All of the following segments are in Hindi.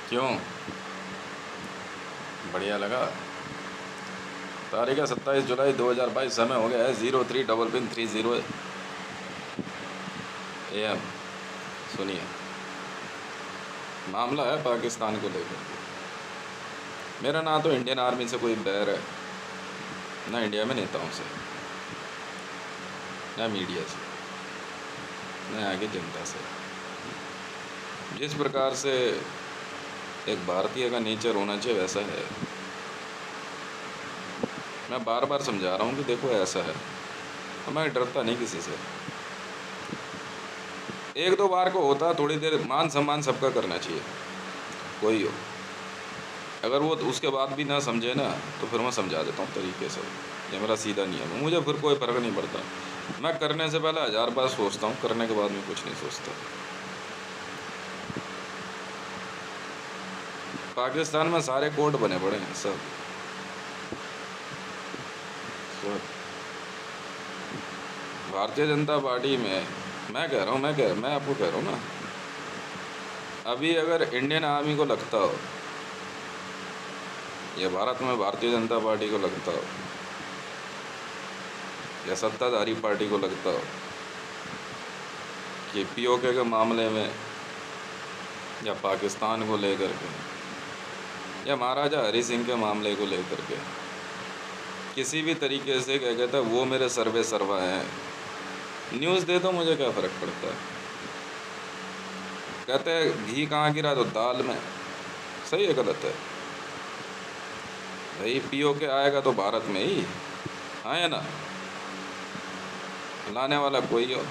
क्यों? बढ़िया लगा। तारीख है 27 जुलाई 2022। समय हो गया है 03 पिन 30 AM। सुनिए, मामला है पाकिस्तान को लेकर। मेरा ना तो इंडियन आर्मी से कोई बैर है, ना इंडिया में नेताओं से, ना मीडिया से, ना आगे जनता से। जिस प्रकार से एक भारतीय का नेचर होना चाहिए वैसा है। मैं बार बार समझा रहा हूँ कि देखो ऐसा है, और मैं डरता नहीं किसी से। एक दो बार को होता, थोड़ी देर मान सम्मान सबका करना चाहिए, कोई हो। अगर वो उसके बाद भी ना समझे ना, तो फिर मैं समझा देता हूँ तरीके से। ये मेरा सीधा नियम है, मुझे फिर कोई फ़र्क नहीं पड़ता। मैं करने से पहले 1000 बार सोचता हूँ, करने के बाद में कुछ नहीं सोचता। पाकिस्तान में सारे कोर्ट बने पड़े हैं, सब। भारतीय जनता पार्टी में मैं कह रहा हूँ, मैं आपको कह रहा हूँ ना, अभी अगर इंडियन आर्मी को लगता हो या भारत में भारतीय जनता पार्टी को लगता हो या सत्ताधारी पार्टी को लगता हो कि पीओके के मामले में या पाकिस्तान को लेकर के या महाराजा हरि सिंह के मामले को लेकर के किसी भी तरीके से क्या कहता है वो मेरे सर्वे सर्वा हैं, न्यूज़ दे दो, मुझे क्या फ़र्क पड़ता है। कहते हैं घी कहाँ गिरा, तो दाल में। सही है गलत है भाई? पीओके आएगा तो भारत में ही, हाँ या ना? लाने वाला कोई हो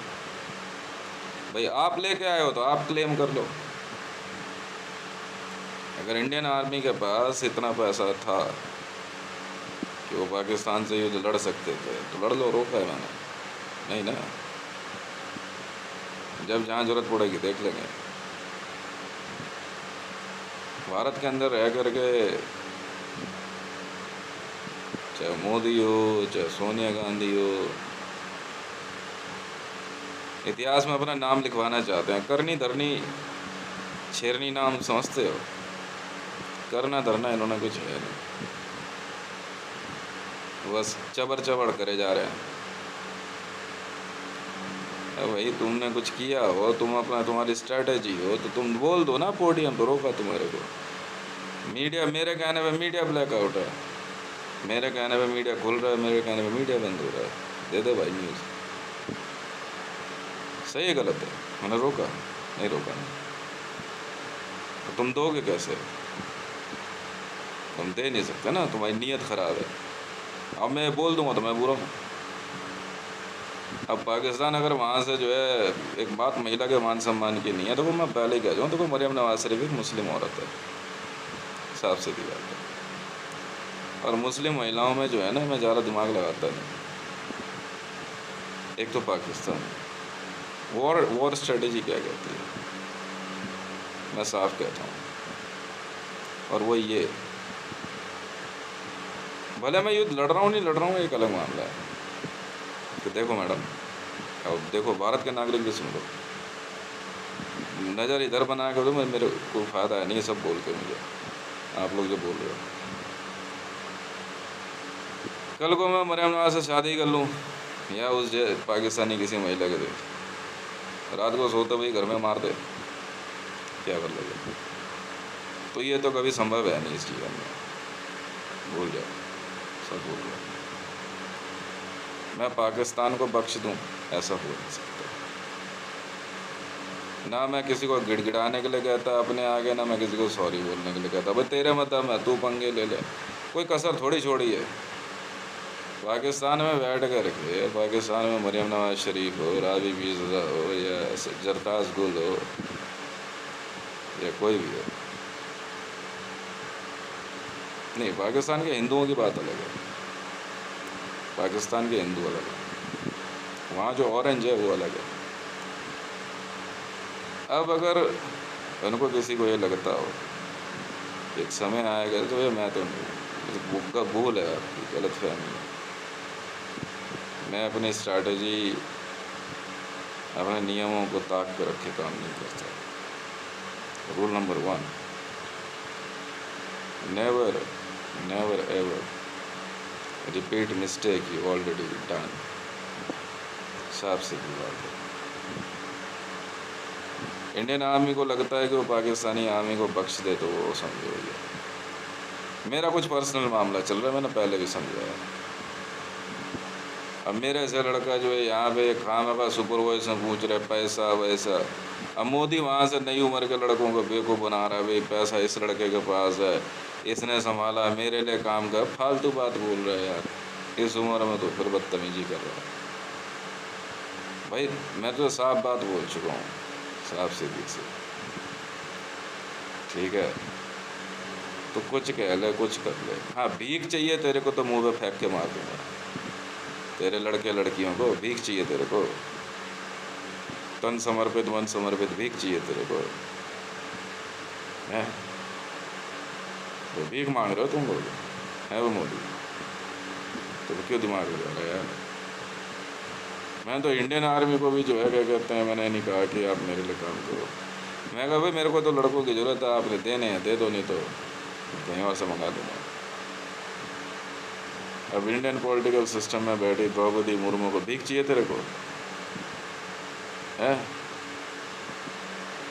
भाई, आप लेके आए हो तो आप क्लेम कर लो। अगर इंडियन आर्मी के पास इतना पैसा था कि वो पाकिस्तान से युद्ध लड़ सकते थे तो लड़ लो, रोका है मैंने? नहीं ना। जब जहाँ ज़रूरत पड़ेगी देख लेंगे। भारत के अंदर रह करके चाहे मोदी हो चाहे सोनिया गांधी हो, इतिहास में अपना नाम लिखवाना चाहते हैं। करनी धरनी शेरनी नाम समझते हो? करना धरना इन्होंने कुछ है नहीं, बस चबर चबर करे जा रहे हैं। अब भाई तुमने कुछ किया हो, तुम अपना तुम्हारी स्ट्रेटजी हो तो तुम बोल दो ना पोडियम पर, रोका तुम्हारे को मीडिया? मेरे कहने पे मीडिया ब्लैकआउट है, मेरे कहने पे मीडिया खुल रहा है, मेरे कहने पे मीडिया बंद हो रहा है। दे दो भाई न्यूज़। सही है गलत है? मैंने रोका नहीं? रोका नहीं तो तुम दोगे कैसे? तुम दे नहीं सकते ना, तुम्हारी नीयत ख़राब है। अब मैं बोल दूंगा तो मैं बुरा हूँ। अब पाकिस्तान अगर वहाँ से जो है एक बात महिला के मान सम्मान की नहीं है, तो वो मैं पहले ही कह जाऊँ, तो मरियम नवाज शरीफ एक मुस्लिम औरत है, साफ सीधी बात है। और मुस्लिम महिलाओं में जो है ना, मैं ज़्यादा दिमाग लगाता नहीं। एक तो पाकिस्तान वॉर स्ट्रेटेजी क्या कहती है, मैं साफ कहता हूँ, और वो ये, भले मैं युद्ध लड़ रहा हूँ नहीं लड़ रहा हूँ एक अलग मामला है। कि देखो मैडम, अब देखो भारत के नागरिक भी सुन लो, नज़र इधर बना के दो, मेरे को फ़ायदा है नहीं सब बोल के मुझे, आप लोग जो बोल रहे हो। कल को मैं मरियम नवाज से शादी कर लूँ या उस पाकिस्तानी किसी महिला के देख, रात को सोते हुए घर में मार दे, क्या कर लोगे? तो ये तो कभी संभव है नहीं इस जीवन में, भूल जाओ, सब भूल जाओ। मैं पाकिस्तान को बख्श दूं, ऐसा हो नहीं सकता। ना मैं किसी को गिड़गिड़ाने के लिए कहता अपने आगे, ना मैं किसी को सॉरी बोलने के लिए कहता भाई तेरे मतलब मैं तू पंगे ले ले, कोई कसर थोड़ी छोड़ी है। पाकिस्तान में बैठ कर के, पाकिस्तान में मरियम नवाज शरीफ हो, रावी मीर्ज़ा हो या जरताज गुल हो या कोई भी हो, नहीं, पाकिस्तान के हिंदुओं की बात अलग है, पाकिस्तान के हिंदू अलग है, वहाँ जो ऑरेंज है वो अलग है। अब अगर उनको किसी को ये लगता हो एक समय आएगा, तो ये मैं तो नहीं, भूल है आपकी, गलत फहमी है। मैं अपनी स्ट्रैटेजी, अपने नियमों को ताक पर रख के काम नहीं करता। Rule number 1, never, never ever repeat mistake you already done. साफ सीधी बात है। इंडियन आर्मी को लगता है कि वो पाकिस्तानी आर्मी को बख्श दे, तो वो समझो भैया मेरा कुछ पर्सनल मामला चल रहा है, मैंने पहले भी समझाया। अब मेरे ऐसे लड़का जो है यहाँ पे खाम का सुपरवाइजर पूछ रहे पैसा वैसा। अब मोदी वहाँ से नई उम्र के लड़कों को बेवकूफ़ बना रहा है, भाई पैसा इस लड़के के पास है, इसने संभाला, मेरे लिए काम कर, फालतू बात बोल रहा है यार इस उम्र में। तो फिर बदतमीजी कर रहा है भाई। मैं तो साफ बात बोल चुका हूँ, साफ सीधी से, ठीक है। तो कुछ कह ले, कुछ कर ले। हाँ भीख चाहिए तेरे को तो मुंह पे फेंक के मार दूंगा। तेरे लड़के लड़कियों को भीख चाहिए, तेरे को तन समर्पित मन समर्पित भीख चाहिए तेरे को, है? तो भीख मांग रहे हो तुम लोग, है वो मोदी? तो क्यों दिमाग लगा रहा है यार? मैं तो इंडियन आर्मी को भी जो है क्या कहते हैं, मैंने नहीं कहा कि आप मेरे लिए काम करो। मैं कहा भाई मेरे को तो लड़कों की ज़रूरत है, आपने देने हैं दे दो, नहीं तो कहीं और से मंगा दूँगा। अब इंडियन पॉलिटिकल सिस्टम में बैठी द्रौपदी मुर्मू को भीख चाहिए तेरे को, है?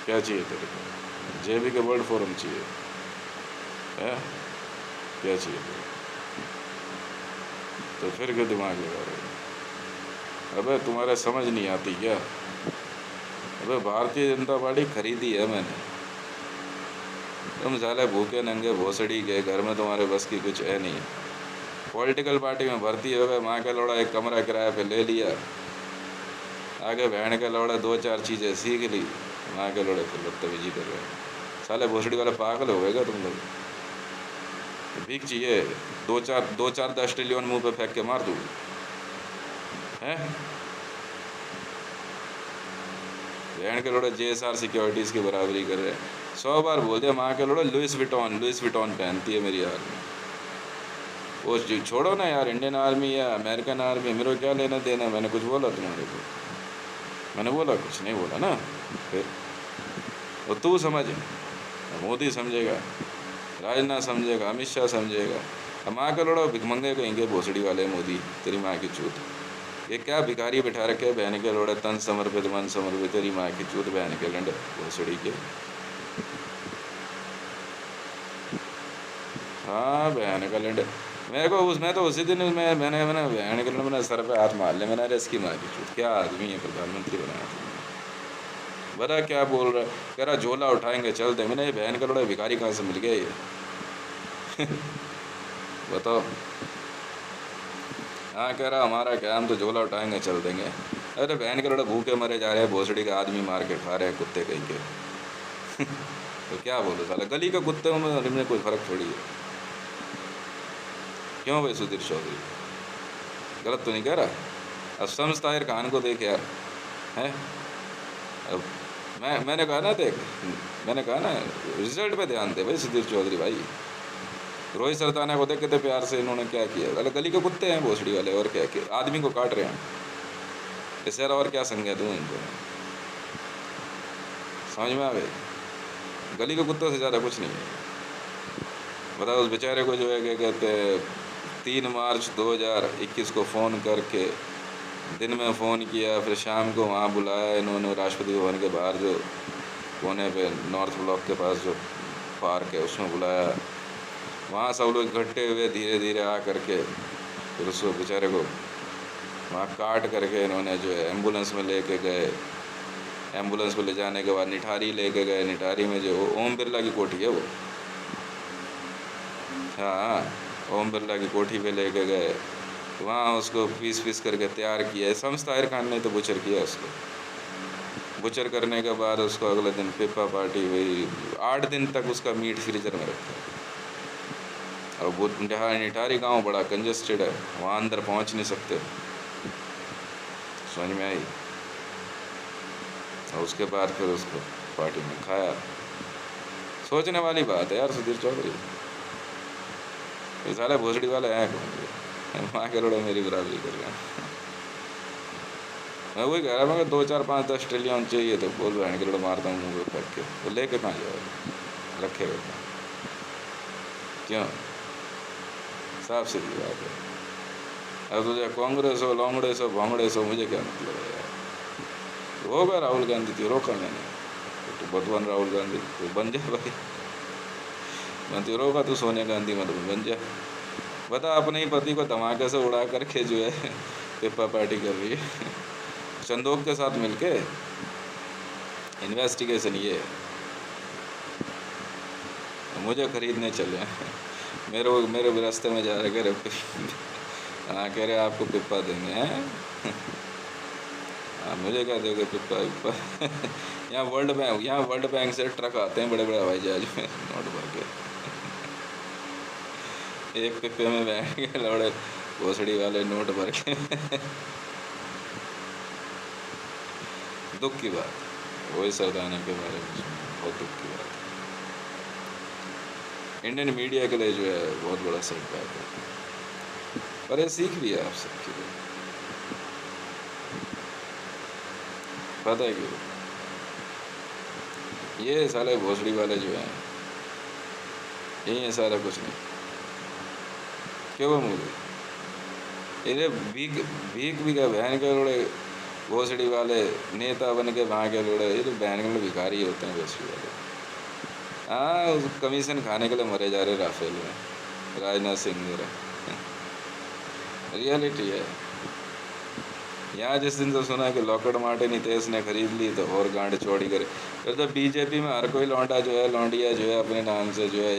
क्या चाहिए तेरे को? जेबी के वर्ल्ड फोरम चाहिए, है? क्या चाहिए तेरे को? तो फिर क्यों दिमाग लगा रहे हो? अबे तुम्हारे समझ नहीं आती क्या? अबे भारतीय जनता पार्टी खरीदी है मैंने। तुम साले भूखे नंगे भोसड़ी के घर में तुम्हारे बस की कुछ है नहीं। पॉलिटिकल पार्टी में भर्ती हो गए, माँ का लौड़ा एक कमरा किराए पे ले लिया, आगे बहन के लौड़ा दो चार चीज़ें सीख ली, माँ के लौड़े फिर बदतमीजी कर रहे हैं। साले भोसड़ी वाले पागल हो गए क्या तुम लोग? भीख चाहिए, दो चार 10 ट्रिलियन मुँह पे फेंक के मार दूँ, हैं? बहन के लोड़े JSR सिक्योरिटीज़ की बराबरी कर रहे हैं। 100 बार बोल दिया, माँ के लोड़े लुइस विटॉन पहनती है मेरी आर्मी। वो छोड़ो ना यार, इंडियन आर्मी या अमेरिकन आर्मी, मेरे को क्या लेना देना? मैंने कुछ बोला तुम्हारे को? मैंने बोला? कुछ नहीं बोला ना। फिर वो तू समझ, मोदी समझेगा, राजनाथ समझेगा, अमित शाह समझेगा, माँ का लोड़ा भिखमंगे कहेंगे भोसड़ी वाले मोदी, तेरी माँ की चूत। ये क्या भिखारी बिठा रखे बहन के लोड़े, तन समर्पित मन समर्पित, तेरी माँ की चूत बहन के लंड भोसड़ी के। हाँ बहन का लंड। मेरे को उसमें तो उसी दिन मैंने बहन के लंड मैंने सर पे हाथ मार लिया। मैंने अरे इसकी माँ की चूत, क्या आदमी है, प्रधानमंत्री बनाया तुमने? बता क्या बोल रहा है? कह रहा झोला उठाएंगे चलते। मैंने ये बहन का लोड़ा भिखारी कहाँ से मिल गया ये? बताओ। हाँ कह रहा हमारा क्या, हम तो झोला उठाएंगे चल देंगे। अरे बहन के लोड़ा भूखे मरे जा रहे हैं, भोसड़ी का आदमी मार के खा रहे हैं कुत्ते कहीं के। तो क्या बोलो साला, गली के कुत्ते में कोई फ़र्क थोड़ी है। क्यों भाई सुधीर चौधरी, गलत तो नहीं कह रहा? अब शम्स ताहिर खान को देख यार, हैं? अब मैंने कहा ना, देख मैंने कहा ना, रिजल्ट पे ध्यान दे भाई सुधीर चौधरी भाई। रोहित सरताना को देख कितने प्यार से इन्होंने क्या किया। अरे गली के कुत्ते हैं भोसड़ी वाले, और क्या किया? आदमी को काट रहे हैं इस यार, और क्या संज्ञा दूँ इनको? समझ में आ गई? गली के कुत्तों से ज़्यादा कुछ नहीं है। बताओ उस बेचारे को जो है क्या कहते हैं, 3 मार्च 2021 को फ़ोन करके, दिन में फ़ोन किया, फिर शाम को वहाँ बुलाया इन्होंने राष्ट्रपति भवन के बाहर, जो कोने पे नॉर्थ ब्लॉक के पास जो पार्क है उसमें बुलाया। वहाँ सब लोग इकट्ठे हुए, धीरे धीरे आ करके फिर उसको बेचारे को वहाँ काट करके इन्होंने जो है एम्बुलेंस में लेके गए। एम्बुलेंस में ले जाने के बाद निठारी लेके गए। निठारी में जो ओम बिरला की कोठी है वो, हाँ ओम बिरला की कोठी पे लेके गए। वहाँ उसको पीस पीस करके तैयार किया। शम्स ताहिर खान ने तो बुचर किया उसको। बुचर करने के बाद उसको अगले दिन पिपा पार्टी हुई। 8 दिन तक उसका मीट फ्रीजर में रखा। और वो निठारी गांव बड़ा कंजस्टेड है, वहाँ अंदर पहुँच नहीं सकते। समझ में आई? और उसके बाद फिर उसको पार्टी में खाया। सोचने वाली बात है यार सुधीर चौधरी, ये साले भोसड़ी वाले हैं कौन? माँ के लोड़े मेरी बराबरी कर रहे हैं। मैं वही कह रहा, मैं 2 4 5 10 ट्रिलियन चाहिए तो बोल बहन के लोड़े मारता हूँ मुँह पे फेंक के। तो लेके कहाँ जाओ, रखेगा? क्यों? साफ सीधी बात है। अब तुझे कांग्रेस हो, लॉन्गड़ेस हो, भांगड़ेस हो, मुझे क्या मतलब है यार। होगा राहुल गांधी थी, रोका मैंने। तो भगवान राहुल गांधी तो बन जा भाई, मैं तो रोका, तू सोनिया गांधी मत बन जा। बता, अपने ही पति को धमाके से उड़ा करके जो है पिप्पा पार्टी कर रही है संदोख के साथ मिलके। इन्वेस्टिगेशन ये है। मुझे खरीदने चले मेरे भी रास्ते में जा रहे, कह रहे हाँ, कह रहे आपको पिप्पा देंगे हैं। हाँ, मुझे क्या दोगे पिप्पा विप्पा यहाँ वर्ल्ड बैंक से ट्रक आते हैं बड़े बड़े हवाई जहाज में नोट भर के। एक पिप्पे में बैठ के लौड़े भोसड़ी वाले नोट भर के दुख की बात। वही सरदाना के बारे में बहुत दुख की बात है। इंडियन मीडिया के लिए जो है बहुत बड़ा सेटबैक है, पर ये सीख भी है आप सबके लिए। पता है क्यों? ये साले भोसड़ी वाले जो हैं, यही है सारा कुछ नहीं। क्यों वो मुझे इन्हें भीख भी क्या बहन के लोड़े भोसड़ी वाले नेता बन के वहाँ के लोड़े, ये तो बहन के लोग भिखारी होते हैं भोसड़ी वाले। हाँ, उस कमीशन खाने के लिए मरे जा रहे राफेल में, राजनाथ सिंह मेरा रियलिटी है। यहाँ जिस दिन तो सुना कि लॉकड मार्टिन नितेश ने खरीद ली तो और गांड चौड़ी करे। तो जब बीजेपी में हर कोई लौंडा जो है, लौंडिया जो है, अपने नाम से जो है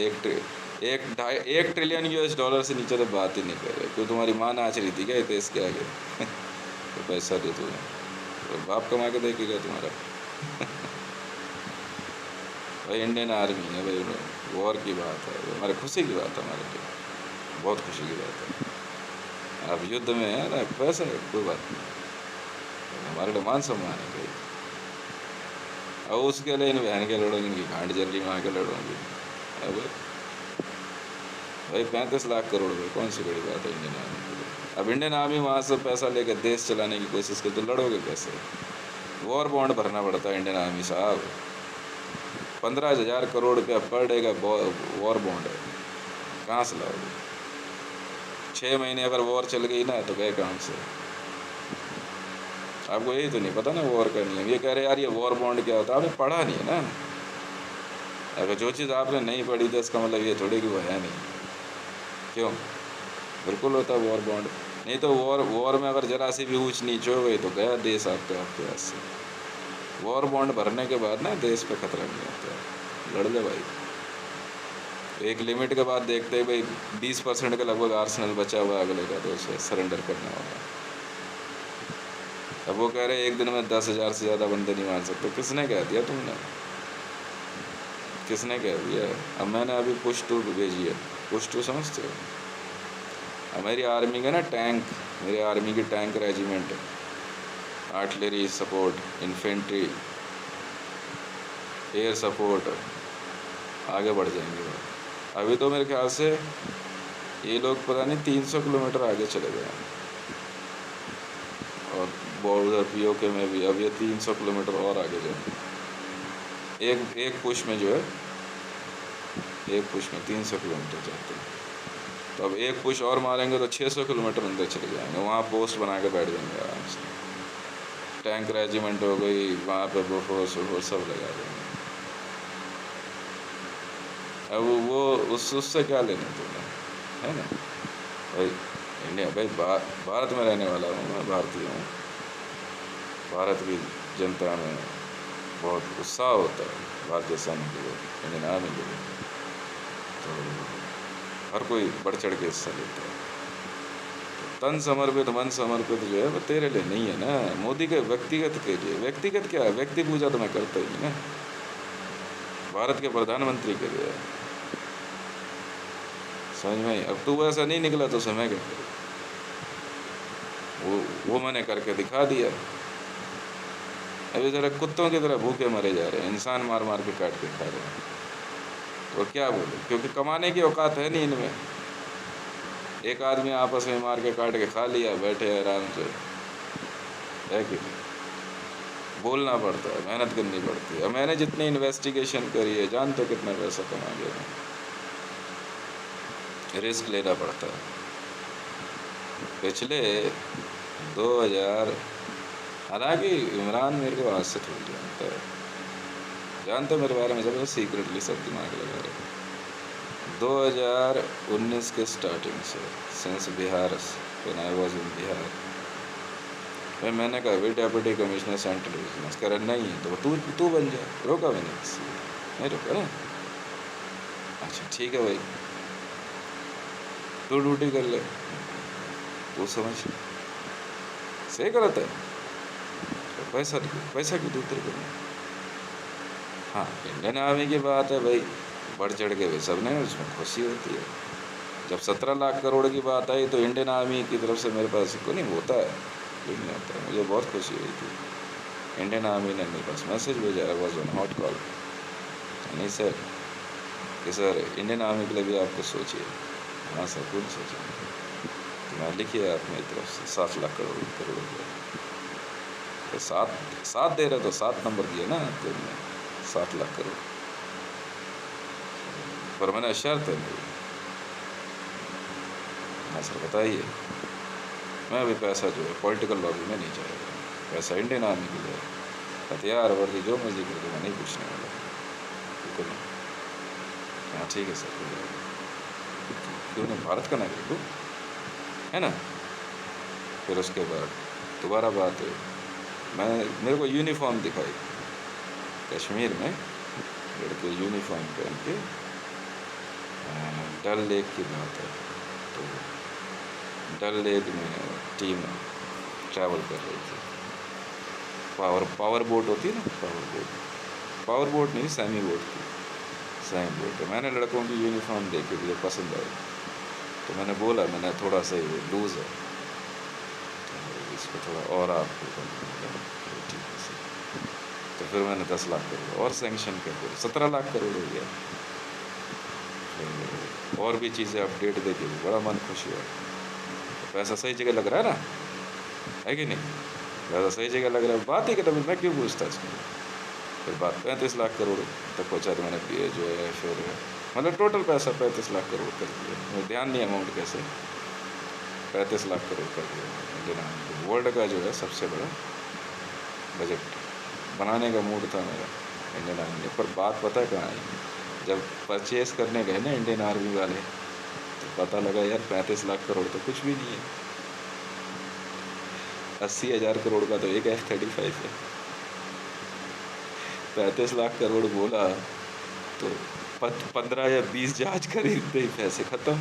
1 ट्रिलियन US डॉलर से नीचे तो बात ही नहीं करे। क्यों, तुम्हारी माँ नाच रही थी क्या हितेश के आगे? तो पैसा दे तुम्हें, तो बाप कमा के देखेगा तुम्हारा भाई इंडियन आर्मी है भाई, वॉर की बात है, हमारे खुशी की बात है, हमारे लिए बहुत खुशी की बात है। अब युद्ध में है ना पैसा है, कोई बात नहीं, हमारे लिए मान सम्मान है भाई। अब उसके लिए इन बहन के लड़ोगी, घाट जल रही वहाँ के लड़ोगी। अब भाई 35 लाख करोड़ रुपये कौन सी बड़ी बात है इंडियन आर्मी के लिए। अब इंडियन आर्मी वहाँ से पैसा लेकर देश चलाने की कोशिश करे तो लड़ोगे कैसे? वॉर बॉन्ड भरना पड़ता है इंडियन आर्मी साहब, 15,000 करोड़ रुपया पर डे का वॉर बॉन्ड है, कहाँ से लाओगे? 6 महीने अगर वॉर चल गई ना तो गए काम से। आपको यही तो नहीं पता ना वॉर का नियम। ये कह रहे यार ये वॉर बॉन्ड क्या होता है, आपने पढ़ा नहीं है ना। अगर जो चीज़ आपने नहीं पढ़ी तो इसका मतलब ये थोड़ी कि वो है नहीं। क्यों? बिल्कुल होता है वॉर बॉन्ड। नहीं तो वॉर में अगर जरा सी भी ऊँच नीच हो गई तो गया देश आपके हाथ से। वॉर बॉन्ड भरने के बाद ना देश पे खतरा नहीं होता है, लड़ ले भाई। एक लिमिट के बाद देखते हैं भाई 20% के लगभग आर्सेनल बचा हुआ अगले का, तो उसे सरेंडर करना होगा। अब वो कह रहे एक दिन में 10,000 से ज़्यादा बंदे नहीं मार सकते। किसने कह दिया तुमने? किसने कह दिया? अब मैंने अभी पुश 2 भेजी है। पुश 2 समझते हो? अब मेरी आर्मी का ना टैंक, मेरी आर्मी की tank regiment, artillery support, infantry, air support आगे बढ़ जाएंगे। अभी तो मेरे ख्याल से ये लोग पता नहीं 300 किलोमीटर आगे चले गए हैं, और बॉर्डर POK में भी अब ये 300 किलोमीटर और आगे जाएंगे। एक पुश में जो है, एक पुश में 300 किलोमीटर जाते हैं। तो अब एक पुश और मारेंगे तो 600 किलोमीटर अंदर चले जाएंगे, वहाँ पोस्ट बना के बैठ जाएंगे आराम से। टैंक रेजिमेंट हो गई वहाँ पे, बोफोर्स सब लगा देंगे। अब वो उससे क्या लेना तुम्हें, है ना भाई? इंडिया भाई, भारत में रहने वाला हूँ मैं, भारतीय हूँ। भारत की जनता में बहुत उत्साह होता है भारतीय सैन्य के लिए, इंडियन आर्मी के लिए, तो हर कोई बढ़ चढ़ के हिस्सा लेता है। तन समर्पित मन समर्पित जो है वो तेरे लिए नहीं है ना, मोदी के व्यक्तिगत के लिए। व्यक्तिगत क्या है? व्यक्ति पूजा तो मैं करता ही ना, भारत के प्रधानमंत्री के लिए। समझ में? अब तू ऐसा नहीं निकला तो समय क्या करे? वो मैंने करके दिखा दिया। अभी ज़रा कुत्तों की तरह भूखे मरे जा रहे हैं, इंसान मार मार के काट के खा रहे हैं, तो क्या बोले? क्योंकि कमाने की औकात है नहीं इनमें। एक आदमी आपस में मार के काट के खा लिया, बैठे आराम से, है कि बोलना पड़ता है, मेहनत करनी पड़ती है। मैंने जितनी इन्वेस्टिगेशन करी है, जानते हो कितना पैसा कमा लिया। रिस्क लेना पड़ता है। पिछले 2000, हालांकि इमरान मेरे को आज से थोड़ी जानता है मेरे बारे में, जब सीक्रेटली सब दिमाग लगा रहे। 2019 के स्टार्टिंग से, since Bihar, when I was in Bihar, फिर मैंने कहा भाई डेप्यूटी कमिश्नर सेंट्रल विजिलेंस, कह रहा नहीं है तो तू बन जा। रोका मैंने किसी नहीं रोका ना। अच्छा ठीक है भाई, तू ड्यूटी कर ले, तू समझ सही गलत है, तो पैसा की दूसरे करना। हाँ, इंडियन आर्मी की बात है भाई, बढ़ चढ़ के भाई सब ने, उसमें खुशी होती है। जब 17 लाख करोड़ की बात आई तो इंडियन आर्मी की तरफ से मेरे पास को नहीं होता है, कुछ नहीं होता है। मुझे बहुत खुशी हुई थी। इंडियन आर्मी ने मेरे पास मैसेज भेजा, I was on hot call, नहीं सर कि सर इंडियन आर्मी के लिए भी आपको सोचिए। हाँ सर, कुछ सोचा तो मैं लिखिए आप मेरी तरफ से 7 लाख करोड़ रुपये। तो सात दे रहे तो 7 नंबर दिया ना तो मैं 7 लाख करोड़, पर मैंने शर्त है मेरी। हाँ सर बताइए। मैं भी पैसा जो है पॉलिटिकल लॉबी में नहीं जाएगा, पैसा इंडियन आर्मी के लिए, हथियार वर्दी जो मर्जी कर दो, मैं नहीं पूछने वाला, बिल्कुल नहीं। हाँ ठीक है सर, क्यों नहीं, भारत का नागरिक हूँ, है ना। फिर उसके बाद दोबारा बात हुई, मेरे को यूनिफॉर्म दिखाई, कश्मीर में लड़के यूनिफॉर्म पहन के, डल लेक की बात है, तो डल लेक में टीम ट्रैवल कर रही थी। पावर बोट होती है ना, पावर बोट नहीं, सेमी बोट थी, सेमी बोट। मैंने लड़कों की यूनिफॉर्म देखी, मुझे पसंद आई, तो मैंने बोला, मैंने थोड़ा सा लूज़ है तो इसको थोड़ा और आप ठीक है। तो फिर मैंने 10 लाख करोड़ और सेंक्शन कर दिया, 17 लाख करोड़ हो गया। और भी चीज़ें अपडेट देके बड़ा मन खुश हुआ। तो पैसा सही जगह लग रहा है ना, है कि नहीं, पैसा सही जगह लग रहा है, बात ही खत्म, मैं क्यों पूछता इसमें। फिर बात 35 लाख करोड़ तक पहुँचा तो मैंने जो है फिर मतलब टोटल पैसा 35 लाख करोड़ कर दिया। मुझे ध्यान नहीं अमाउंट कैसे, 35 लाख करोड़ कर दिया इंडियन आर्मी। वर्ल्ड का जो है सबसे बड़ा बजट बनाने का मूड था मेरा इंडियन आर्मी। पर बात पता कहाँ आई, जब परचेज़ करने गए ना इंडियन आर्मी वाले, तो पता लगा यार 35 लाख करोड़ तो कुछ भी नहीं है। 80,000 करोड़ का तो एक F-35 है। 35 लाख करोड़ बोला तो 15 या 20 जहाज खरीदते ही पैसे ख़त्म।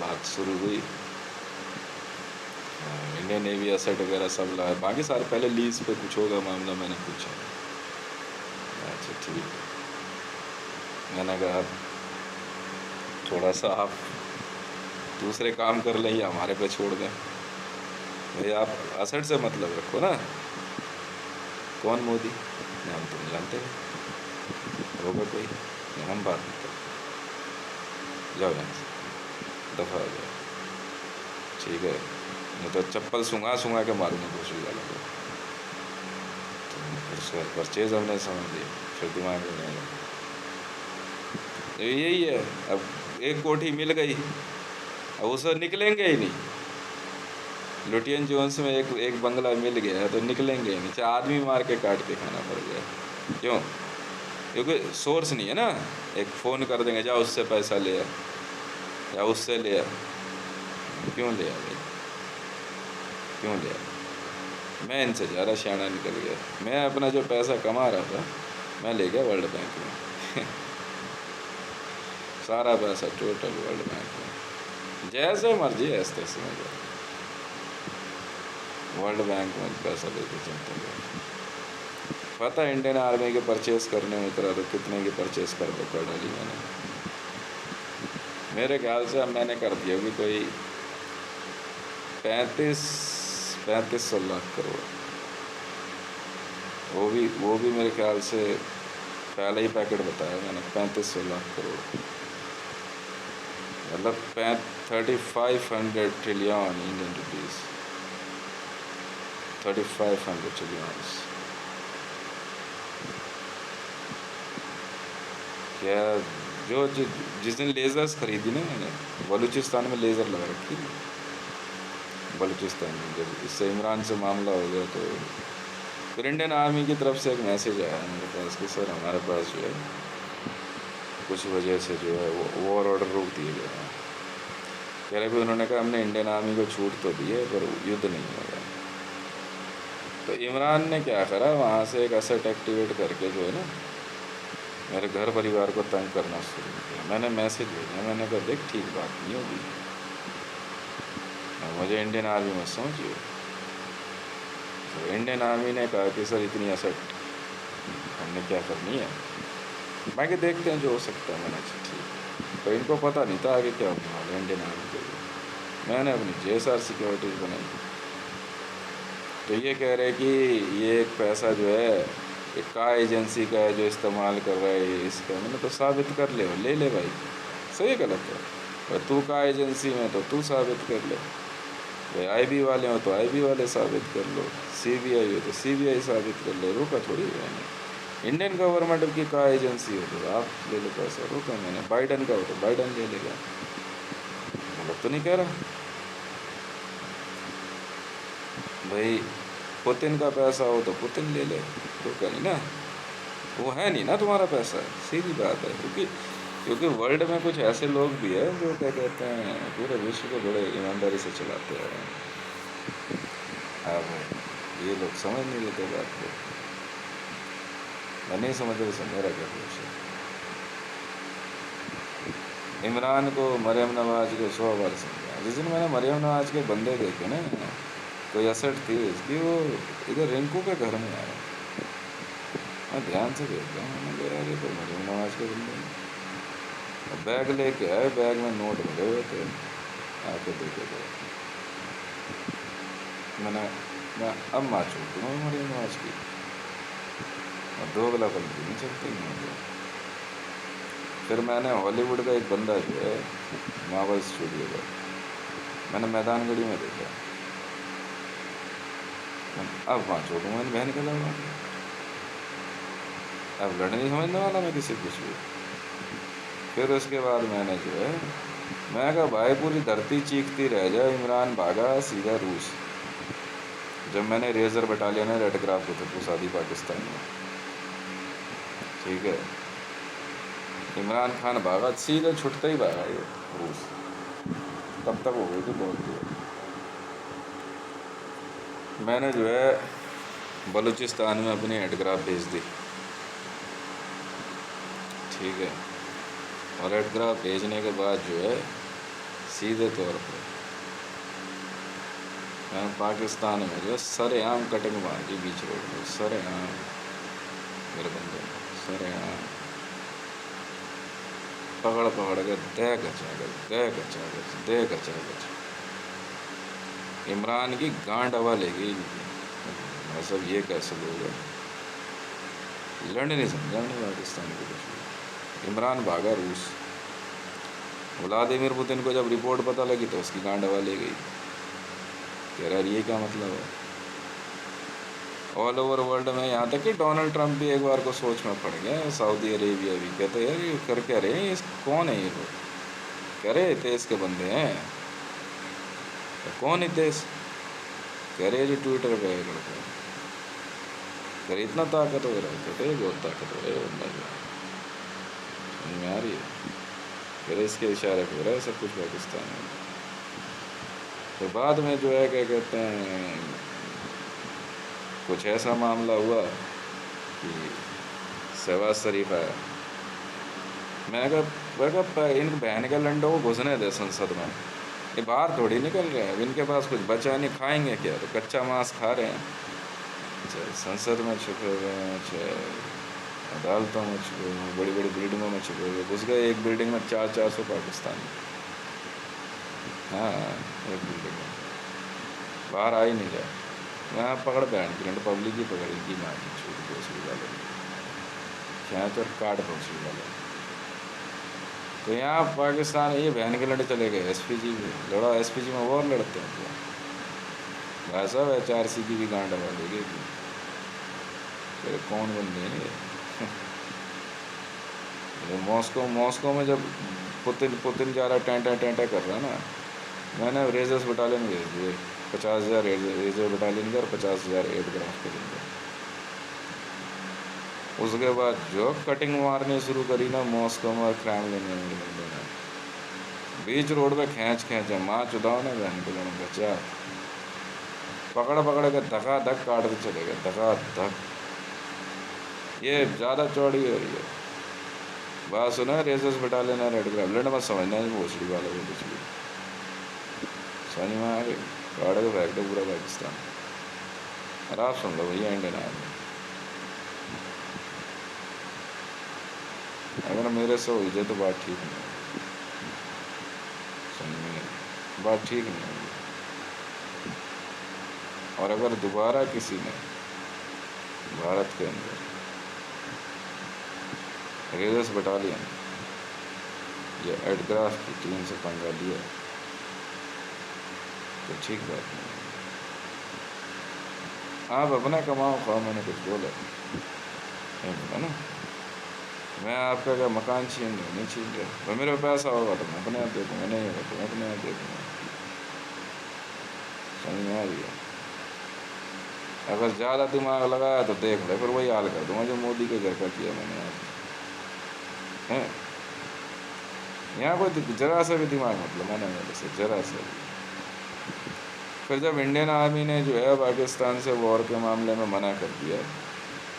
बात शुरू हुई, इंडियन नेवी एसेट वगैरह सब लाए, बाकी सारे पहले लीज पे कुछ होगा मामला, मैंने पूछा। अच्छा ठीक है, मैंने कहा थोड़ा सा आप दूसरे काम कर लें या हमारे पे छोड़ दें भाई, आप एसेट से मतलब रखो ना। कौन मोदी, हम तुम जानते हैं, होगा कोई, हम बात नहीं करते, जाओ यहाँ से, दफ़ा हो जाओ, ठीक है, नहीं तो चप्पल सूंघा के मारूंगा दूसरी वालों को। तो फिर उसका परचेज़ हमने समझ लिया, फिर दिमाग में नहीं लगा। यही है, अब एक कोठी मिल गई, अब उससे निकलेंगे ही नहीं। लुटियन जोन्स में एक बंगला मिल गया है तो निकलेंगे ही नहीं, चाहे आदमी मार के काट के खाना पड़ गया। क्यों? क्योंकि सोर्स नहीं है ना। एक फ़ोन कर देंगे, जा उससे पैसा ले आ, या उससे ले आ। क्यों ले आ भाई, क्यों ले आ? मैं इनसे ज़्यादा शाना निकल गया। मैं अपना जो पैसा कमा रहा था मैं ले गया वर्ल्ड बैंक में सारा पैसा टोटल वर्ल्ड बैंक में, जैसे मर्जी ऐसे तैसे में गया वर्ल्ड बैंक में पैसा लेके चलता गया। पता है इंडियन आर्मी के परचेज़ करने में उतरा तो कितने की परचेज़ कर डाली मैंने। मेरे ख्याल से अब मैंने कर दिया कि कोई 3500 लाख करोड़। वो भी मेरे ख्याल से पहले ही पैकेट बताया मैंने, 3500 लाख करोड़, मतलब 3500 ट्रिलियन इंडियन रुपीज़, 3500 ट्रिलियन। क्या जिस दिन लेज़र्स खरीदी ना मैंने, बलूचिस्तान में लेज़र लगा रखी थी। बलूचिस्तान में जब इससे इमरान से मामला हो गया तो फिर इंडियन आर्मी की तरफ से एक मैसेज आया मेरे पास कि सर हमारे पास जो है कुछ वजह से जो है वो वॉर ऑर्डर रोक दिए गए हैं। कह रहे भी उन्होंने कहा हमने इंडियन आर्मी को छूट तो दी है पर युद्ध नहीं होगा। तो इमरान ने क्या करा, वहाँ से एक असट एक्टिवेट करके जो है ना मेरे घर परिवार को तंग करना शुरू किया। मैंने मैसेज भेजा, मैंने कहा देख ठीक बात नहीं होगी, मुझे इंडियन आर्मी में समझिए। तो इंडियन आर्मी ने कहा कि सर इतनी असट हमने क्या करनी है, बाकी देखते हैं जो हो सकता है। मैंने अच्छा ठीक, तो इनको पता नहीं था आगे क्या होने वाला इंडियन आर्मी के लिए। मैंने अपनी JSR सिक्योरिटीज़ बनाई। तो ये कह रहे कि ये एक पैसा जो है एक का एजेंसी का है जो इस्तेमाल कर रहा है इसका। मैंने तो साबित कर ले ले भाई, सही गलत है। और तू का एजेंसी में तो तू साबित कर ले भाई, IB वाले हो तो IB वाले साबित कर लो, CBI हो तो CBI साबित कर ले। रुका थोड़ी मैंने, इंडियन गवर्नमेंट की का एजेंसी हो तो आप ले लो पैसा। रुका मैंने, बाइडन का हो तो बाइडन ले लेगा। गलत तो नहीं कह रहा भाई, पुतिन का पैसा हो तो पुतिन ले ले। रुका नहीं ना, वो है नहीं ना तुम्हारा पैसा, सीधी बात है। क्योंकि वर्ल्ड में कुछ ऐसे लोग भी हैं जो क्या कहते हैं पूरे विश्व को बड़े ईमानदारी से चलाते हैं। अब ये लोग समझ नहीं लेते बात को, मैं नहीं समझ रहा तो मेरा क्या दोष है। इमरान को मरियम नवाज को 100 बार समझा। जिस दिन मैंने मरियम नवाज के बंदे देखे ना, कोई असट थी उसकी, वो इधर रिंकू के घर में आया। मैं ध्यान से देख रहा हूँ, मैंने यार ये तो मरियम नवाज के बंदे हैं। बैग लेके आए, बैग में नोट भरे हुए थे। आके देखे थे मैं अब माचूँ दूँ मरियम नवाज की, और 2 गलापंती नहीं चलती मुझे। फिर मैंने हॉलीवुड का एक बंदा जो है मार्वल स्टूडियो का, मैंने मैदानगढ़ी में देखा। अब वहाँ छोटू मैंने बहन का लगा, अब लड़ने नहीं समझने वाला मैं किसी कुछ भी। फिर उसके बाद मैंने जो है मैं कहा भाई पूरी धरती चीखती रह जाए, इमरान भागा सीधा रूस। जब मैंने रेजर बटालियन रेड क्राफ्ट को तो शादी पाकिस्तान में, ठीक है, इमरान खान भागा सीधा छुटता ही भागा ये रूस। तब तक हो गई थी बहुत दूर। मैंने जो है बलूचिस्तान में अपनी हेडक्राफ्ट भेज दी, ठीक है। और हेडक्राफ्ट भेजने के बाद जो है सीधे तौर पर मैंने पाकिस्तान में जो है सरेआम कटिंग मार दी बीच रोड में, सरेआम मेरे बंदे ने सरेआम पकड़ के दे गचा इमरान की गांड हवा ले गई। मतलब ये कैसे लोग हैं, लड़ने नहीं समझा नहीं पाकिस्तान को कुछ। इमरान भागा रूस। व्लादिमीर पुतिन को जब रिपोर्ट पता लगी तो उसकी गांड हवा ले गई। कह रहा ये क्या मतलब है। ऑल ओवर वर्ल्ड में, यहाँ तक कि डोनाल्ड ट्रंप भी एक बार को सोच में पड़ गया। सऊदी अरेबिया भी कहते यार ये कर क्या रहे हैं, कौन है ये लोग। कह रहे तेज के बंदे हैं। तो कौन है तेज, कह रहे जो ट्विटर पे है लड़का। कह रहे इतना ताकतवर है, कहते बहुत ताकतवर है बंदा जो समझ में आ रही है। कह रहे इसके इशारे पे हो रहा है सब कुछ पाकिस्तान में। तो बाद में जो है क्या कहते हैं कुछ ऐसा मामला हुआ कि शहबाज शरीफ आया। मैं कहा इन बहन के लंडों को घुसने दे संसद में, ये बाहर थोड़ी निकल रहे हैं। इनके पास कुछ बचा नहीं, खाएंगे क्या, तो कच्चा मांस खा रहे हैं। चाहे संसद में छुपे हुए हैं, चाहे अदालतों में छुपे हुए, बड़ी बड़ी बिल्डिंगों में छुपे हुए। घुस गए एक बिल्डिंग में 400 पाकिस्तानी। हाँ एक बिल्डिंग में बाहर आ ही नहीं रहा। मैं पकड़ बहन की पब्लिक ही पकड़ की माँ की छूट पहुँचने वाले खींच और काट पहुँचने वाले। तो यहाँ पाकिस्तान ये बहन के लड़े चले गए SPG में लड़ा। SPG में वो और लड़ते हैं क्या भाई साहब, HRC की भी गांड हवा लेगी। फिर कौन बंदे हैं ये मॉस्को में जब पुतिन जा रहा टेंटा टेंटा कर रहा है ना, मैंने रेजर्स बटालियन भेज दिए, 50,000 रेजर बटालियन के और 50,000 एयरक्राफ्ट के लिए। उसके बाद जो कटिंग मारनी शुरू करी ना मॉस्को में और क्रेमलिन में, बीच रोड पे खींच माँ चुदाओ ना बहन को लोगों बचा, पकड़ के धका धक काटते चले गए, धका धक। ये ज़्यादा चौड़ी हो रही है बात, सुना रेजर्स बटालियन और एयरक्राफ्ट लड़ मत समझना है भोसड़ी वालों को कुछ भी, समझ में आ गई, काट के फेंक दो पूरा पाकिस्तान। और आप सुन लो भैया इंडियन आर्मी, अगर मेरे से हो जाए तो बात ठीक नहीं होगी, समझ में नहीं, बात ठीक नहीं होगी। और अगर दोबारा किसी ने भारत के अंदर रेजर्स बटालियन या एयरक्राफ्ट की टीम से पंगा लिया तो ठीक बात नहीं। आप अपना कमाओ खाओ, मैंने कुछ बोला ना, मैं आपका क्या मकान छीन लूँ, नहीं छीन रहा, भाई मेरे पैसा होगा तो मैं अपने आप दे दूँगा, नहीं होगा तो मैं अपने आप दे दूँगा, समझ में आ रही है। अगर ज़्यादा दिमाग लगाया तो देख ले, फिर वही हाल कर दूँगा जो मोदी के घर का किया मैंने आज है। यहाँ कोई जरा सा भी दिमाग मतलब मैंने मेरे से जरा सा भी। फिर जब इंडियन आर्मी ने जो है पाकिस्तान से वॉर के मामले में मना कर दिया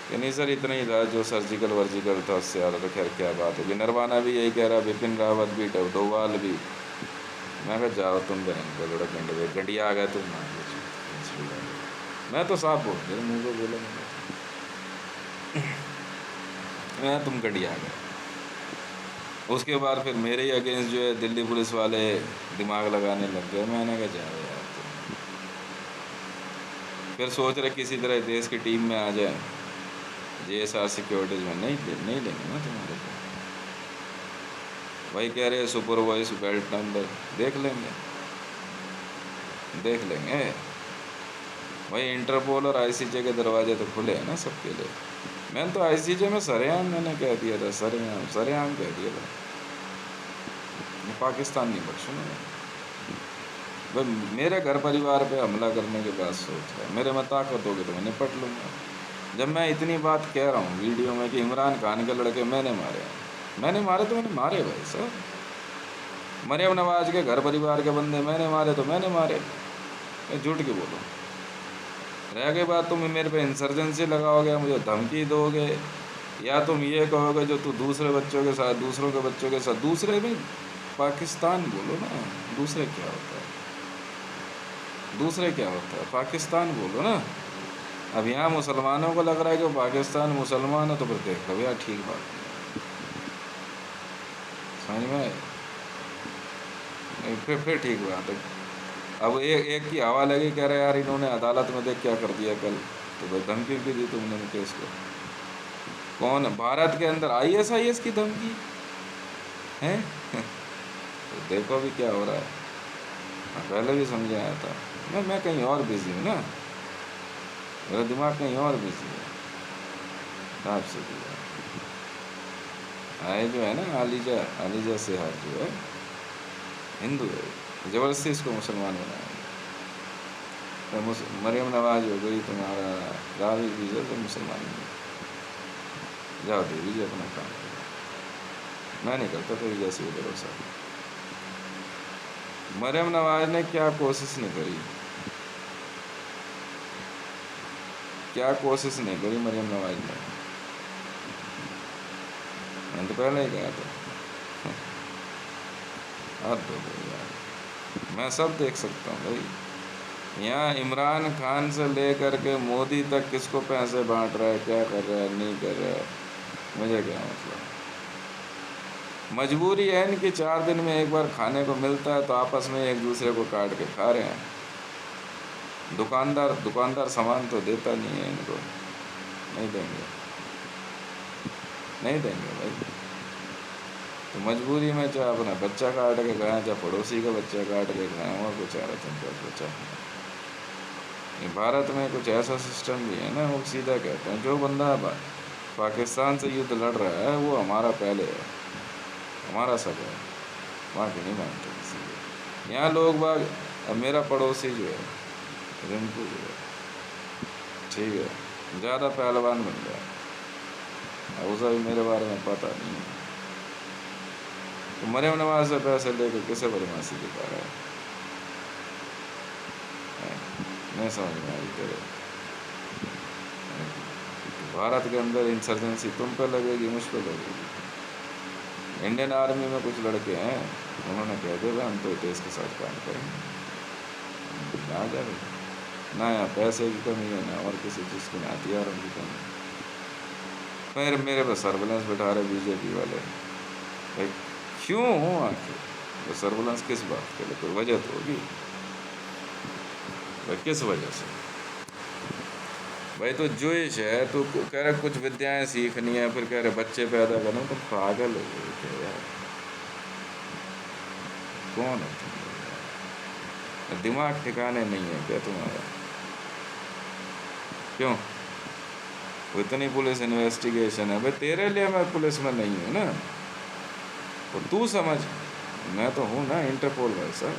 कि नहीं सर इतना ही था, जो सर्जिकल वर्जिकल था उससे ज़्यादा, तो खैर क्या बात होगी। नरवाना भी यही कह रहा, बिपिन रावत भी, डोवाल भी। मैं कहा जाओ तुम बहन को बड़ा गंडिया आ गया तुम, मैं तो साफ बोल दिया, मुँह को बोला मैं तुम गंडिया आ गए। उसके बाद फिर मेरे ही अगेंस्ट जो है दिल्ली पुलिस वाले दिमाग लगाने लग गए, मैंने कहा जाओ यार तुम। फिर सोच रहे किसी तरह देश की टीम में आ जाए, JSR सिक्योरिटीज़ में नहीं लेंगे ना तुम्हारे को। वही कह रहे सुपरवाइज बेल्ट नंबर देख लेंगे वही इंटरपोल और ICJ के दरवाजे तो खुले हैं ना सबके लिए। मैंने तो ICJ में सरेआम मैंने कह दिया था, सरेआम कह दिया था, पाकिस्तान नहीं बख्शूंगा मैं। भाई मेरे घर परिवार पे हमला करने के बाद सोच रहा है, मेरे में ताकत होगी तो मैं निपट लूँगा। जब मैं इतनी बात कह रहा हूँ वीडियो में कि इमरान खान के लड़के मैंने मारे तो मैंने मारे भाई साहब। मरियम नवाज के घर परिवार के बंदे मैंने मारे तो मैंने मारे, झूठ के बोलो। रह गई बात तुम मेरे पे इंसर्जेंसी लगाओगे, मुझे धमकी दोगे, या तुम ये कहोगे जो तू दूसरे बच्चों के साथ, दूसरों के बच्चों के साथ, दूसरे में पाकिस्तान बोलो ना, दूसरे क्या होता है, पाकिस्तान बोलो ना। अब यहाँ मुसलमानों को लग रहा है कि पाकिस्तान मुसलमान है, तो फिर देख लो भैया ठीक बात समझ में आए, फिर ठीक बात है। अब एक की हवा लगी, कह रहे यार इन्होंने अदालत में देख क्या कर दिया कल, तो भाई धमकी भी दी तुमने मुकेश को। कौन भारत के अंदर IS की धमकी है तो देखो अभी क्या हो रहा है। पहले भी समझ आया था, मैं कहीं और बिजी हूँ ना, मेरा दिमाग कहीं और बिजी है आपसे भी। आए जो है ना आलिजा सेहार जो है हिंदू है, ज़बरदस्ती इसको मुसलमान बनाया। मरियम नवाज हो गई तुम्हारा रावी वीज़ा तो मुसलमान नहीं, जाओ दे दीजिए अपना काम, मैं नहीं करता तो जैसे भी भरोसा। मरियम नवाज ने क्या कोशिश नहीं करी मरियम नवाज ने, मैंने तो पहले ही कहा था। अब यार मैं सब देख सकता हूँ भाई, यहाँ इमरान खान से लेकर के मोदी तक किसको पैसे बांट रहा है, क्या कर रहा है, नहीं कर रहा है, मुझे क्या मतलब। मजबूरी है इनकी, 4 दिन में एक बार खाने को मिलता है तो आपस में एक दूसरे को काट के खा रहे हैं। दुकानदार सामान तो देता नहीं है इनको, नहीं देंगे भाई। तो मजबूरी में चाहे अपना बच्चा काट के खाएं, चाहे पड़ोसी का बच्चा काट के खाएं, और कुछ बच्चा। भारत में कुछ ऐसा सिस्टम भी है ना, वो सीधा कहते हैं जो बंदा पाकिस्तान से युद्ध लड़ रहा है वो हमारा पहले है, हमारा सब है, वहाँ के नहीं मानते किसी को। यहाँ लोग बाग, अब मेरा पड़ोसी जो है रिंकू जो है, ठीक है, ज़्यादा पहलवान बन गया, अब उसे भी मेरे बारे में पता नहीं है, तो मरे नवाज से पैसे लेके किसे बदमाशी दिखा रहा है? नहीं समझ में आई तेरे। भारत के अंदर इंसर्जेंसी तुम पे लगेगी, मुझ पे लगेगी। इंडियन आर्मी में कुछ लड़के हैं, उन्होंने कह दिया हम तो देश के साथ काम करेंगे, आ जाए ना, यहाँ पैसे की कमी है ना और किसी चीज़ की, ना हथियारों की कमी। फिर मेरे पे सर्विलेंस बैठा रहे बीजेपी वाले, भाई क्यों आखिर वो सर्विलेंस किस बात के लिए? कोई वजह तो होगी भाई, किस वजह से? भाई तो जोश है, तो कह रहे कुछ विद्याएं सीखनी है, फिर कह रहे बच्चे पैदा करना, तो पागल हो गए क्या यार? कौन है तुम? दिमाग ठिकाने नहीं है क्या तुम्हारा? क्यों? वो इतनी पुलिस इन्वेस्टिगेशन है, भाई तेरे लिए मैं पुलिस में नहीं हूँ ना, तो तू समझ, मैं तो हूँ ना इंटरपोल वैसा,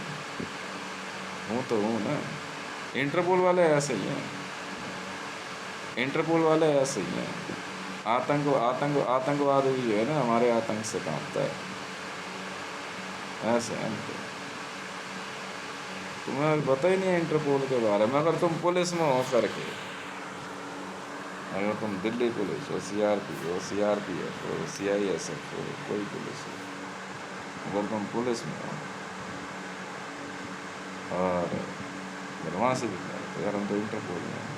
हूँ तो हूँ ना। इंटरपोल वाले ऐसे ही हैं, इंटरपोल वाले ऐसे ही हैं। आतंकवाद भी जो है ना हमारे आतंक से कांपता है, ऐसे हैं। तुम्हें पता ही नहीं है इंटरपोल के बारे में। अगर तुम पुलिस में हो करके, अगर तुम दिल्ली पुलिस हो, CRP हो, CRPF हो, CISF हो, कोई पुलिस हो, अगर तुम पुलिस में हो और वहाँ से भी तो यार हम तो इंटरपोल में हैं।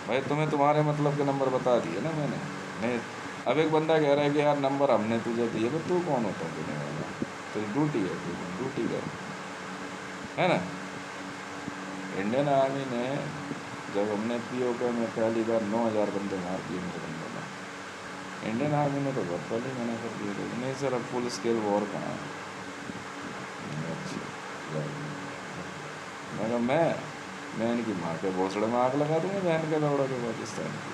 भाई तुम्हें तुम्हारे मतलब के नंबर बता दिए ना मैंने, नहीं। अब एक बंदा कह रहा है कि यार नंबर हमने तुझे दिए, तो तू कौन होता है देने वाला? तेरी ड्यूटी है, तू ड्यूटी कर, है ना। इंडियन आर्मी ने जब हमने POK में पहली बार 9,000 बंदे मार दिए मेरे बंदों ने, इंडियन आर्मी ने तो बहुत पहले मना कर दिया था, नहीं सर अब फुल स्केल वॉर कहाँ है। अच्छा, मैं इनकी माँ के भोसड़े में आग लगा दूँगा, बहन के लौड़ों के पाकिस्तान की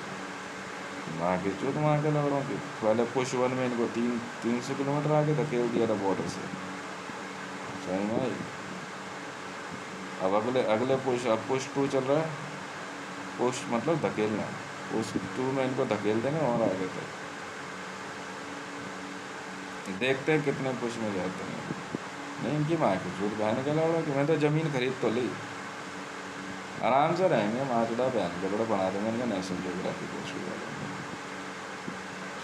माँ की चूत, माँ के लौड़ों की। पहले पुश 1 में इनको 300 किलोमीटर आगे धकेल दिया था बॉर्डर से, सही में आई। अब अगले पुश, अब पुश 2 चल रहा है, पुश मतलब धकेलना, पुश 2 में इनको धकेल देंगे और आगे तक, देखते हैं कितने पुश में जाते हैं। नहीं इनकी माँ की चूत, बहन के लौड़ों की। मैं तो ज़मीन खरीद तो ली, आराम से रहेंगे, माचड़ा बहन के बड़ा बना देंगे इनका नेशनल ज्योग्राफी पोस्ट वाले,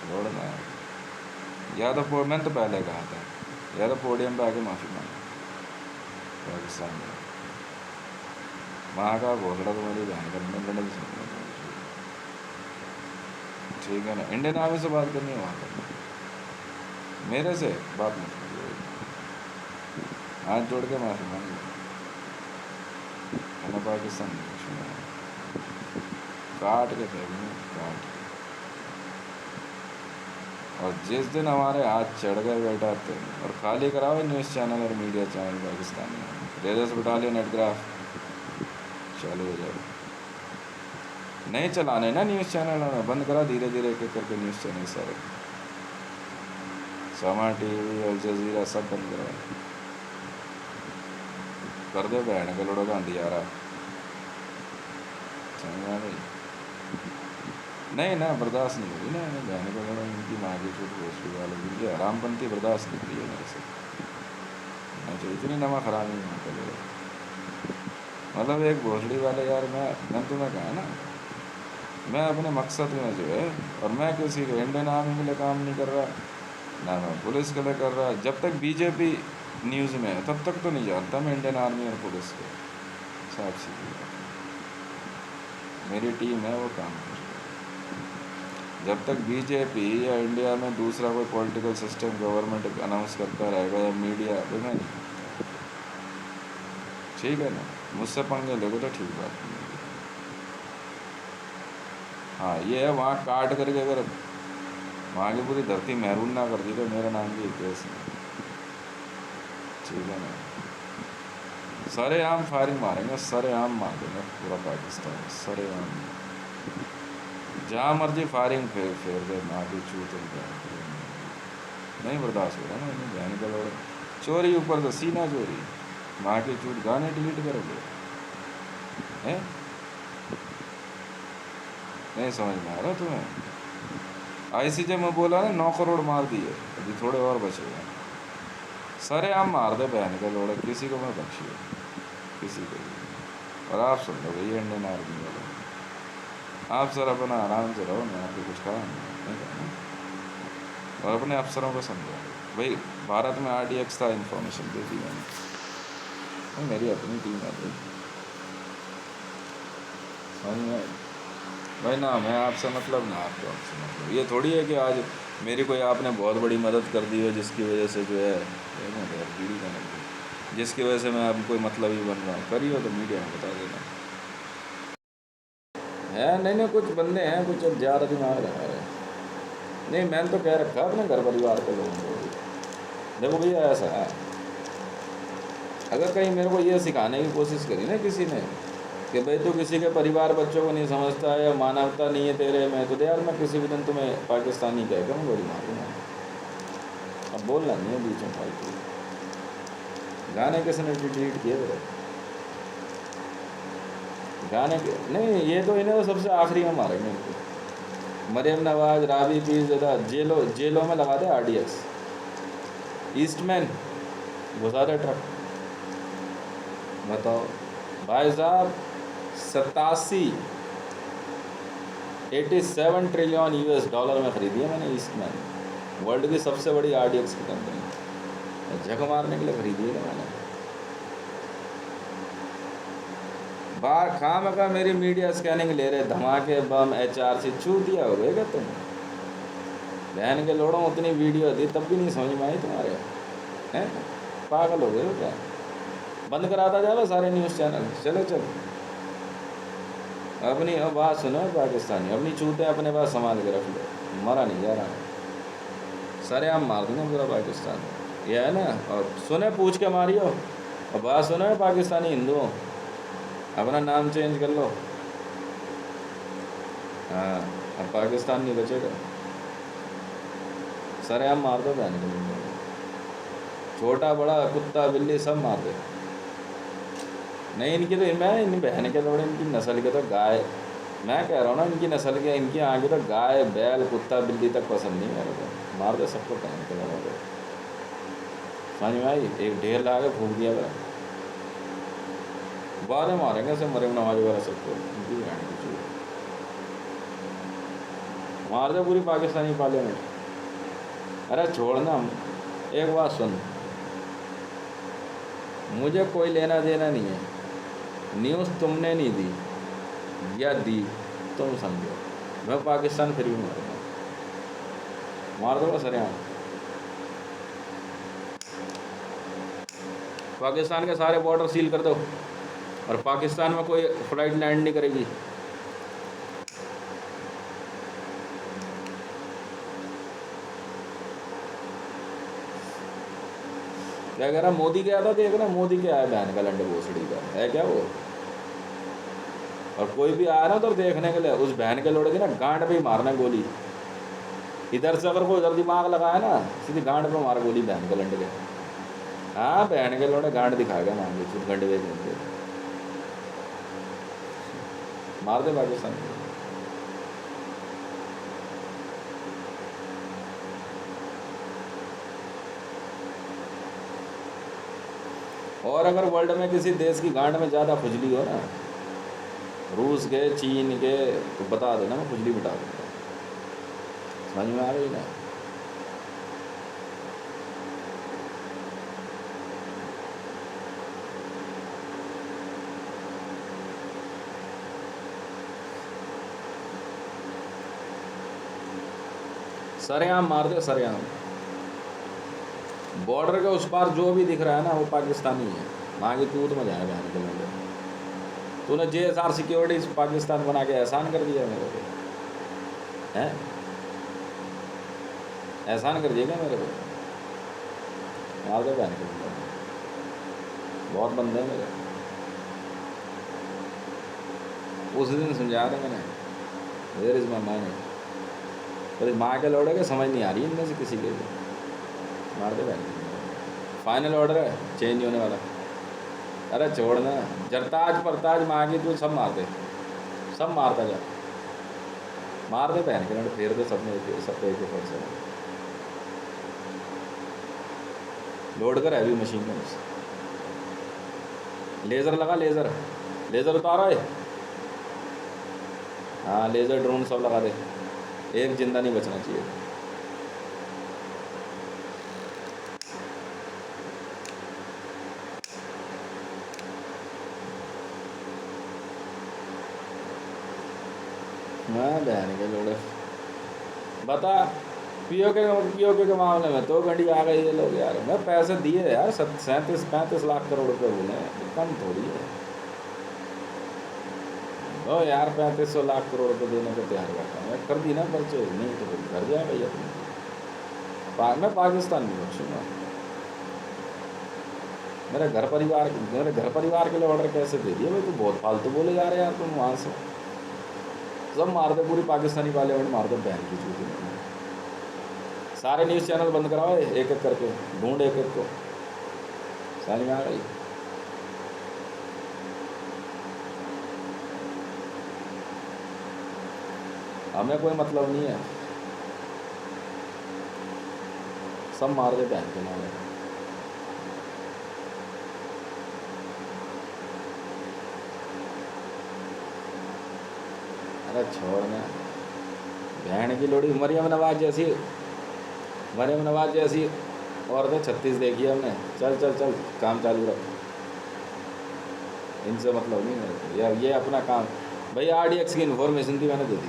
छोड़ना। या तो मैंने तो पहले कहा था, या तो पोडियम पे आके माफ़ी मांगे पाकिस्तान में, वहाँ का घोसड़ा तो मेरी बहन का लड़ने की सुनना, ठीक है ना। इंडियन आर्मी से बात करनी है वहाँ पर, मेरे से बात मत करिए, हाथ जोड़ के माफ़ी मांग लो, मैं पाकिस्तान काट के देंगे, काट के। और जिस दिन हमारे हाथ चढ़ गए बेटा तो, और खाली कराओ न्यूज़ चैनल और मीडिया चैनल पाकिस्तान में, रेडर्स बटालियन एडग्राफ चालू हो जाए। नहीं चलाने ना न्यूज़ चैनल, बंद करा धीरे धीरे एक करके न्यूज़ चैनल सारे, समा TV, अल जज़ीरा सब बंद करा कर दे, बहन के लोड़ों का अंधियारा, समझा भाई। नहीं ना, बर्दाश्त नहीं होगी ना, बहन को लोड़ों इनकी माँ की छूट गोश्ती वालों की हरामपंथी बर्दाश्त नहीं करी है मेरे से। अच्छा इतनी नमक हरामी वहाँ के लोग, मतलब एक भोसड़ी वाले यार, मैं तुम्हें कहा ना, मैं अपने मकसद में जो है, और मैं किसी को इंडियन आर्मी के लिए काम नहीं कर रहा, ना मैं पुलिस के लिए कर रहा। जब तक बीजेपी न्यूज़ में है तब तक तो नहीं जानता मैं इंडियन आर्मी और पुलिस को, साफ सीधी बात, मेरी टीम है वो काम कर रही है। जब तक बीजेपी या इंडिया में दूसरा कोई पॉलिटिकल सिस्टम गवर्नमेंट अनाउंस करता रहेगा या मीडिया, तो मैं नहीं करता, ठीक है ना। मुझसे पंगे लोगे तो ठीक बात नहीं है। हाँ ये है, वहाँ काट करके अगर वहाँ की पूरी धरती महरून ना कर दी तो मेरे नाम की केस नहीं, ठीक है ना। सरेआम फायरिंग मारेंगे, सरेआम मार देंगे पूरा पाकिस्तान, सरेआम। जहाँ मर्जी फायरिंग फेर फेर दे, माँ की चूत नहीं बर्दाश्त हो रहा ना इन्हें, बहन का लोड़ा चोरी, ऊपर से सीना चोरी, माँ की चूत, गाने डिलीट करोगे हैं? नहीं समझ में आ रहा तुम्हें? ICJ में बोला ना 9 करोड़ मार दिए, अभी थोड़े और बचे हैं। सरे आम मार दे बहन का लोड़ा, किसी को मत बख्शिए, किसी को भी। और आप सुन लो भैया इंडियन आर्मी वाले, आप सर अपना आराम से रहो, मैं आपको कुछ कहा नहीं कहना, और अपने अफसरों को समझाओ भाई। भारत में RDX था, इन्फॉर्मेशन दे दी मैंने, नहीं मेरी अपनी टीम है भाई ना, मैं आपसे मतलब ना आपको आपसे मतलब, ये थोड़ी है कि आज मेरी कोई आपने बहुत बड़ी मदद कर दी हो जिसकी वजह से जो है जिसकी वजह से मैं अब कोई मतलब ही बन रहा हूँ, करी हो तो मीडिया में बता देना है। नहीं नहीं, कुछ बंदे हैं कुछ अब ज़्यादा दिमाग लगा रहे हैं। नहीं मैंने तो कह रखा अपने घर परिवार के लोगों को, देखो भैया ऐसा है, अगर कहीं मेरे को ये सिखाने की कोशिश करी ना किसी ने कि भाई तू किसी के परिवार बच्चों को नहीं समझता है या मानवता नहीं है तेरे में, तो यार मैं किसी भी दिन तुम्हें पाकिस्तानी कह कर मैं गोली मारूंगा। अब बोलना नहीं है बीच में फालतू, गाने किसने डिलीट किए थे गाने के? नहीं ये तो इन्हें तो सबसे आखिरी में मारेंगे इनको। मरियम नवाज, राबी पीर ज़्यादा जेलों में लगा दे RDX, ईस्टमैन घुसा दे ट्रक। बताओ भाई साहब, 87 ट्रिलियन US डॉलर में ख़रीदी है मैंने ईस्टमैन, वर्ल्ड की सबसे बड़ी RDX की कंपनी, झक मारने के लिए खरीदी है मैंने। बाहर खाम का मेरी मीडिया स्कैनिंग ले रहे, धमाके बम HRC, छू दिया हो गए क्या तुम? बहन के लोड़ों उतनी वीडियो दी तब भी नहीं समझ में आई तुम्हारे हैं? पागल हो गए हो क्या? बंद कराता जाओ सारे न्यूज़ चैनल, चलो चलो अपनी अब बात सुनो पाकिस्तानी, अपनी चूतें अपने पास संभाल के रख लो, मरा नहीं जा रहा, सारे आम मार देंगे पूरा पाकिस्तान, ये है ना। और सुने पूछ के मारियो, और बात सुनो पाकिस्तानी हिंदुओं, अपना नाम चेंज कर लो। हाँ अब पाकिस्तान नहीं बचेगा, सारे आम मार दो बहन के, छोटा बड़ा कुत्ता बिल्ली सब मार दे। नहीं इनकी तो मैं इन बहन के लोड़े, इनकी नस्ल के तो गाय, मैं कह रहा हूँ ना इनकी नस्ल के, इनकी आगे तो गाय बैल कुत्ता बिल्ली तक पसंद नहीं मेरे को, मार दे सबको बहन के लोगों को। समझ में आई? एक ढेर ला के फूक दिया गया, बाद में मारेंगे सब मरे नवाज वगैरह सबको, इनकी बहन की चूत मार दे पूरी पाकिस्तानी पार्लियामेंट। अरे छोड़ना, एक बात सुन, मुझे कोई लेना देना नहीं है, न्यूज़ तुमने नहीं दी या दी तुम समझो, मैं पाकिस्तान फिर भी मारूंगा, मार दूंगा सरेआम। पाकिस्तान के सारे बॉर्डर सील कर दो और पाकिस्तान में कोई फ़्लाइट लैंड नहीं करेगी। क्या कह रहा? मोदी क्या था देखना, मोदी क्या है बहन का लंडे भोसड़ी का है क्या वो? और कोई भी आया ना तो देखने के लिए उस बहन के लोड़े की ना गांड पे ही मारना गोली, इधर से अगर कोई उधर दिमाग लगाया ना सीधी गांड पे मार गोली बहन के लंडे के। हाँ बहन के लोड़े गांड दिखाएगा मान लीजिए गंडे देंगे, मार दे पाकिस्तान को। और अगर वर्ल्ड में किसी देश की गांड में ज़्यादा खुजली हो ना, रूस के चीन के, तो बता देना मैं खुजली मिटा दूँगा। समझ में आ रही ना? सरेआम मार दे सरेआम, बॉर्डर के उस पार जो भी दिख रहा है ना वो पाकिस्तानी है, वहाँ की तूत में जाए बहन के लोग। तूने JSR सिक्योरिटी पाकिस्तान बना के एहसान कर दिया मेरे को, हैं? एहसान कर दिया क्या मेरे को? मार दे बहन के लोग, बहुत बंदे हैं मेरे, उस दिन समझा था मैंने, वेयर इज़ माई मनी। पर माँ के लौड़े के समझ नहीं आ रही इनमें से किसी के भी। मार दे भाई, फाइनल ऑर्डर है, चेंज नहीं होने वाला। अरे छोड़ना, जरताज परताज माँ की तू सब मार दे, सब मारता जा, मार दे बहन के लौड़े, फेर दे सब में सब पे एक ऊपर से। लोड कर हैवी मशीन में, लेज़र लगा, लेज़र लेज़र उतारा है। हाँ लेज़र ड्रोन सब लगा दे, एक जिंदा नहीं बचना चाहिए। मैं बहन के लोड़े बता, पीओके के मामले में तो घंटी आ गई ये लोग यार। मैं पैसे दिए यार, 37-35 लाख करोड़ रुपये बोले, कम थोड़ी है। ओ यार 3500 लाख करोड़ रुपये देने को तैयार बैठा मैं, कर दी ना परचेज, नहीं तो फिर कर जाए भैया अपनी। मैं पाकिस्तान में बचूँगा। मेरे घर परिवार के लिए ऑर्डर कैसे दे दिए भाई? तू बहुत फालतू बोले जा रहे यार तुम वहाँ से। सब मार दे, पूरी पाकिस्तानी पार्लियामेंट मार दे बहन की चूती। सारे न्यूज़ चैनल बंद कराओ एक एक करके, ढूंढ एक एक को। समझ में आ गई? हमें कोई मतलब नहीं है, सब मार दे बहन के मारे। अरे छोड़ना, बहन की लोड़ी। मरियम नवाज जैसी और तो 36 देखी है हमने। चल चल चल, काम चालू रख, इनसे मतलब नहीं मेरे को यार, ये अपना काम। भाई RDX की इन्फॉर्मेशन थी, मैंने दे दी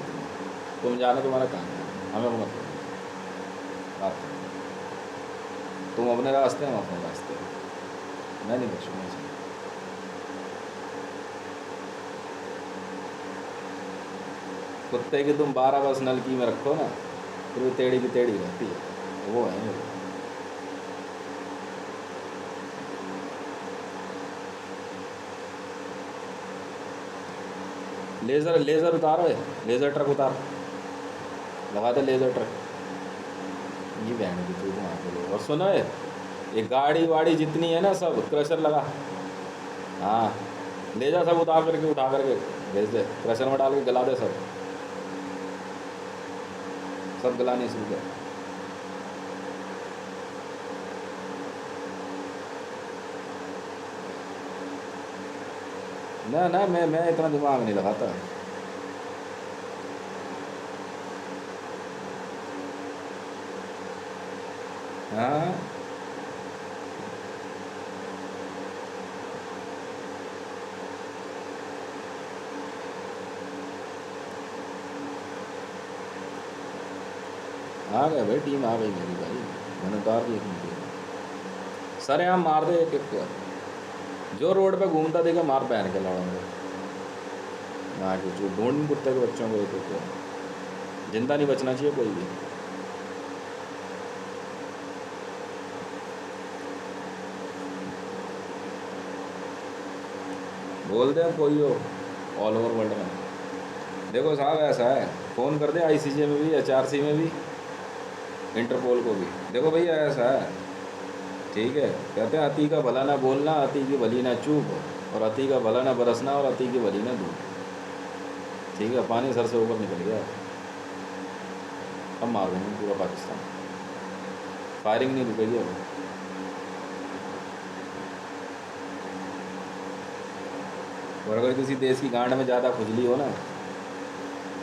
तुम जानो, तुम्हारा काम है, हमें को मतलब बात। तुम अपने रास्ते, हम अपने रास्ते, मैं नहीं बचूँगा इसमें। कुत्ते की तुम 12 बस नलकी में रखो ना, फिर भी टेढ़ी की टेढ़ी रहती है, वो है मेरे। लेज़र उतारो, लेज़र ट्रक उतार, लगा दे लेज़र ट्रक। ये बहन की चूत वहाँ पे लोग। और सुनो ये गाड़ी वाड़ी जितनी है ना, सब क्रशर लगा। हाँ ले जा, सब उतार करके उठा करके भेज दे, क्रशर में डाल के गला दे, सब गलाने शुरू कर। ना ना, मैं इतना दिमाग नहीं लगाता। हाँ आ गए भाई, टीम आ गई मेरी भाई, मैंने उतार दी अपनी टीम। सर यहाँ मार दे एक एक को, जो रोड पे घूमता देखे मार पहन के लड़ाऊंगे। ना कुछ ढूंढ कुत्ते के बच्चों को एक एक को, जिंदा नहीं बचना चाहिए कोई भी। बोल दे कोई हो ऑल ओवर वर्ल्ड में। देखो साहब ऐसा है, फ़ोन कर दे ICJ में भी, HRC में भी, इंटरपोल को भी। देखो भैया ऐसा है, ठीक है, कहते हैं अति का भला ना बोलना, अति की भली ना चूक, और अति का भला ना बरसना, और अति की भली ना धूप। ठीक है, पानी सर से ऊपर निकल गया, अब मार देंगे पूरा पाकिस्तान, फायरिंग नहीं रुकेगी अब। और अगर किसी देश की गांड में ज़्यादा खुजली हो ना,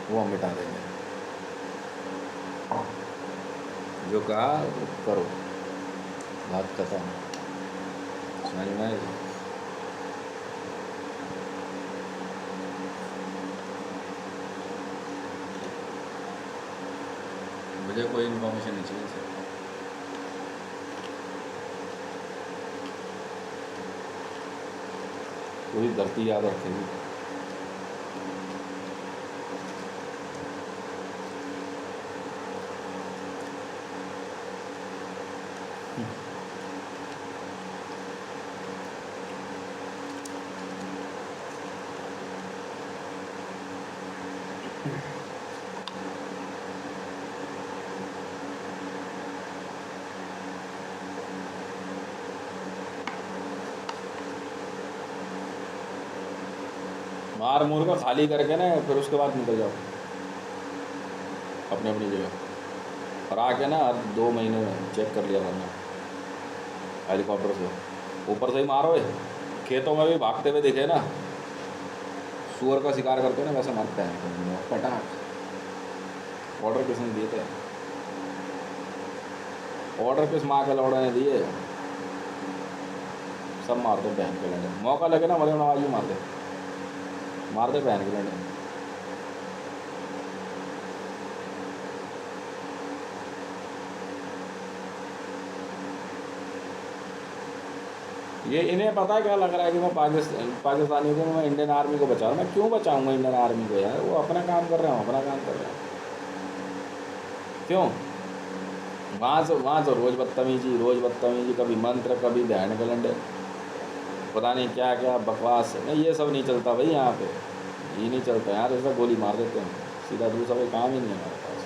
वो हम मिटा देंगे। जो कहा वो करो, बात खत्म। समझ में आएगी? मुझे कोई इन्फॉर्मेशन नहीं चाहिए सर, पूरी धरती याद रखेगी। मार मूर का खाली करके ना फिर उसके बाद निकल जाओ अपनी अपनी जगह। और आके ना हर 2 महीने में चेक कर लिया करना हेलीकॉप्टर से, ऊपर से ही मारो। खेतों में भी भागते हुए दिखे ना, सूअर का शिकार करते हैं ना, वैसे मरते हैं पटाख। ऑर्डर किसने दिए थे? ऑर्डर किस माँ के लौड़े ने दिए? सब मार दो बहन के लड़े, मौका लगे ना मरे आवाज़ मार दे बहन के लड़े। ये इन्हें पता है क्या लग रहा है कि मैं पाकिस्तानियों को मैं इंडियन आर्मी को बचा रहा हूँ। मैं क्यों बचाऊंगा इंडियन आर्मी को यार? वो अपना काम कर रहे हैं, अपना काम कर रहे हैं। क्यों? वहाँ से रोज़ बदतमीजी, कभी मंत्र, कभी बहन के लंडे, पता नहीं क्या क्या बकवास। नहीं, ये सब नहीं चलता भाई यहाँ पे, ये नहीं चलता यार। ऐसा गोली मार देते हैं सीधा, दूसरा कोई काम ही नहीं है हमारे पास,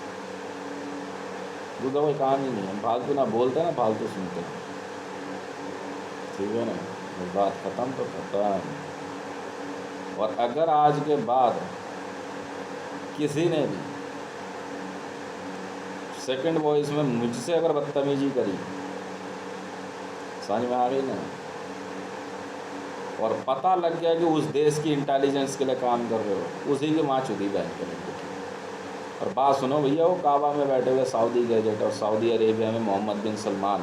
दूसरा कोई काम ही नहीं है। हम फालतू ना बोलते ना, फालतू सुनते हैं, ठीक है ना? बात ख़त्म तो ख़त्म। और अगर आज के बाद किसी ने भी सेकंड वॉइस में मुझसे अगर बदतमीजी करी, समझ में आ गई ना, और पता लग गया कि उस देश की इंटेलिजेंस के लिए काम कर रहे हो, उसी की माँ चुदी बहन करेंगे। और बात सुनो भैया, वो काबा में बैठे हुए सऊदी गैजेट और सऊदी अरेबिया में मोहम्मद बिन सलमान,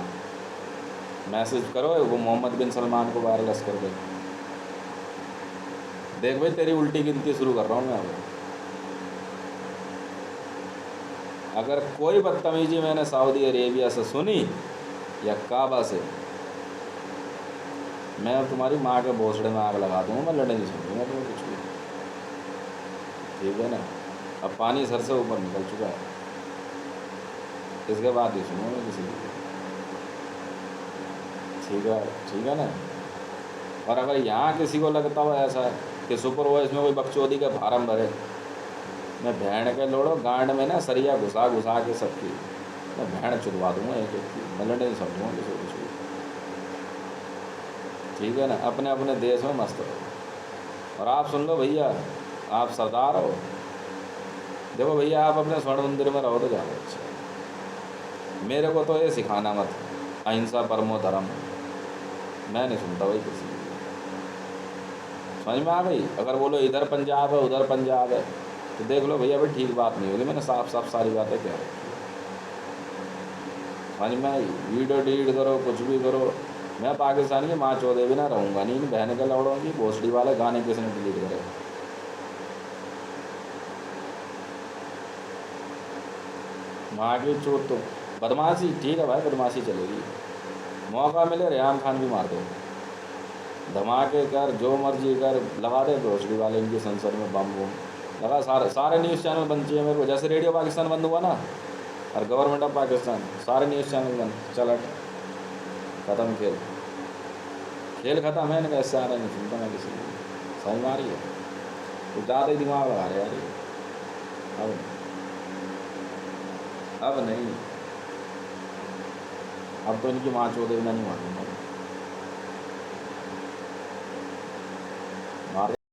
मैसेज करो वो मोहम्मद बिन सलमान को वायरलेस कर दे। देख भाई, तेरी उल्टी गिनती शुरू कर रहा हूँ मैं अब। अगर कोई बदतमीजी मैंने सऊदी अरेबिया से सुनी या काबा से, मैं तुम्हारी माँ के भोसड़े में आग लगा दूँगा। मैं लड़ने नहीं सुनूँगा तुम्हें कुछ भी, ठीक है ना? अब पानी सर से ऊपर निकल चुका है, इसके बाद नहीं सुनूँगा किसी की, ठीक है ना? और अगर यहाँ किसी को लगता हो ऐसा कि सुपर वॉइस में कोई बकचोदी का फार्म भरे, मैं भेड़ के लोड़ो गांड में ना सरिया घुसा के सबकी मैं भेड़ चुदवा दूँगा एक की। मैं लड़ने नहीं समझूँगा किसी को कुछ भी, ठीक है ना? अपने अपने देश में मस्त रहो। और आप सुन लो भैया, आप सरदार हो, देखो भैया, आप अपने स्वर्ण मंदिर में रहो तो ज़्यादा अच्छा। मेरे को तो ये सिखाना मत, अहिंसा परमो धर्म, मैं नहीं सुनता भाई किसी की। समझ में आ गई? अगर बोलो इधर पंजाब है उधर पंजाब है, तो देख लो भैया भाई, ठीक बात नहीं होगी। मैंने साफ साफ सारी बातें कह रखी है, समझ में आई? वीडियो डिलीट करो, कुछ भी करो, मैं पाकिस्तानी की माँ चौधे भी ना रहूँगा। नहीं, बहन के लौड़ों की भोसड़ी वाले गाने किसने डिलीट करे? माँ की चोट तो बदमाशी, ठीक है भाई, बदमाशी चलेगी। मौका मिले रेहान खान भी मार दो, धमाके कर, जो मर्जी कर, लगा दे भोसड़ी वाले इनकी संसद में बम वम लगा। सारे न्यूज़ चैनल बंद चाहिए मेरे को। जैसे रेडियो पाकिस्तान बंद हुआ ना, और गवर्नमेंट ऑफ पाकिस्तान, सारे न्यूज़ चैनल बंद, चल ख़त्म, खेल ख़त्म है। इनका ऐसा आ रहा नहीं सुनता मैं किसी को, समझ में आ रही है? तो ज़्यादा ही दिमाग लगा रहे यार ये। अब नहीं, अब तो इनकी माँ चौधरी नहीं मालूम।